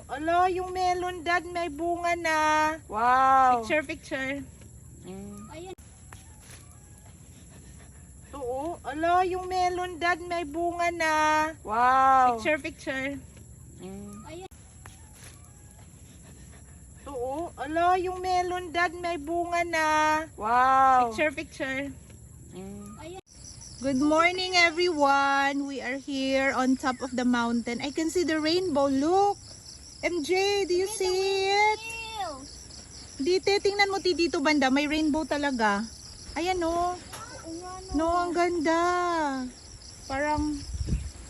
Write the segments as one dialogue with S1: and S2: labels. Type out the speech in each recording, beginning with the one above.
S1: Ala, yung melon dad may bunga na.
S2: Wow.
S1: Picture, picture.
S2: Ayan.
S1: Oo. Ala, yung melon dad may bunga na.
S2: Wow.
S1: Picture, picture.
S2: Ayan.
S1: Oo. Ala, yung melon dad may bunga na.
S2: Wow.
S1: Picture, picture.
S2: Ayan.
S1: Good morning everyone. We are here on top of the mountain. I can see the rainbow. Look. MJ, do you see it? Dito, tingnan mo dito banda. May rainbow talaga. Ayan o. No, ang ganda. Parang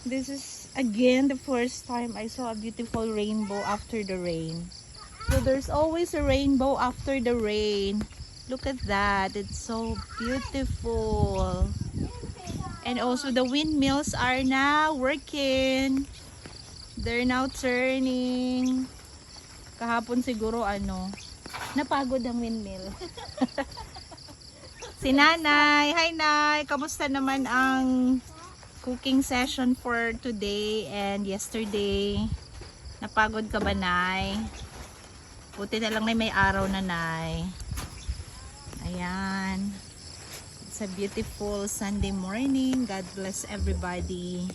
S1: this is again the first time I saw a beautiful rainbow after the rain. So there's always a rainbow after the rain. Look at that. It's so beautiful. And also the windmills are now working. They're now turning. Kahapon siguro napagod ang windmill. Si Nanay. Hi Nay. Kamusta naman ang cooking session for today and yesterday? Napagod ka ba, Nay? Buti na lang may araw na, Nay. Ayan. It's a beautiful Sunday morning. God bless everybody.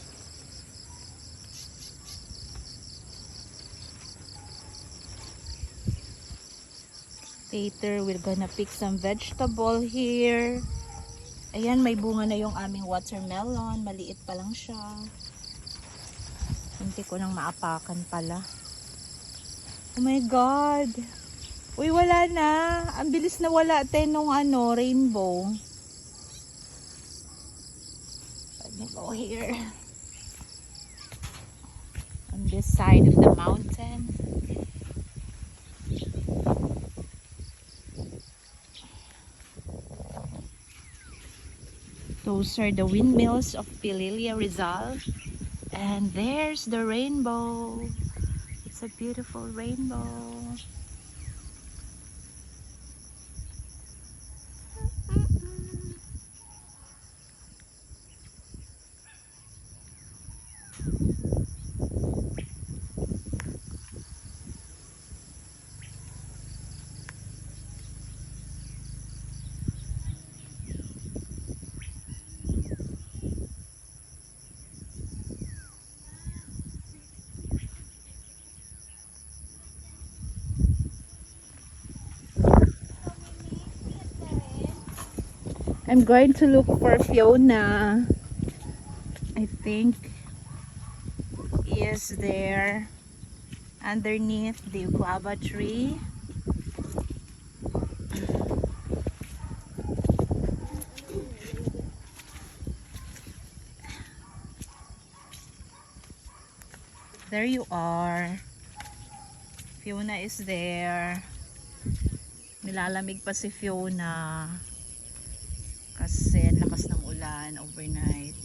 S1: Later, we're gonna pick some vegetable here. Ayan, may bunga na yung aming watermelon. Maliit pa lang siya. Hindi ko nang maapakan pala. Oh my God! Uy, wala na. Ang bilis na wala nung rainbow. Let me go here. On this side of the mountain. Those are the windmills of Pililia, Rizal. And there's the rainbow. It's a beautiful rainbow. I'm going to look for Fiona. I think he is there underneath the guava tree. There you are. Fiona is there. Nilalamig pa si Fiona. Kasi lakas ng ulan overnight.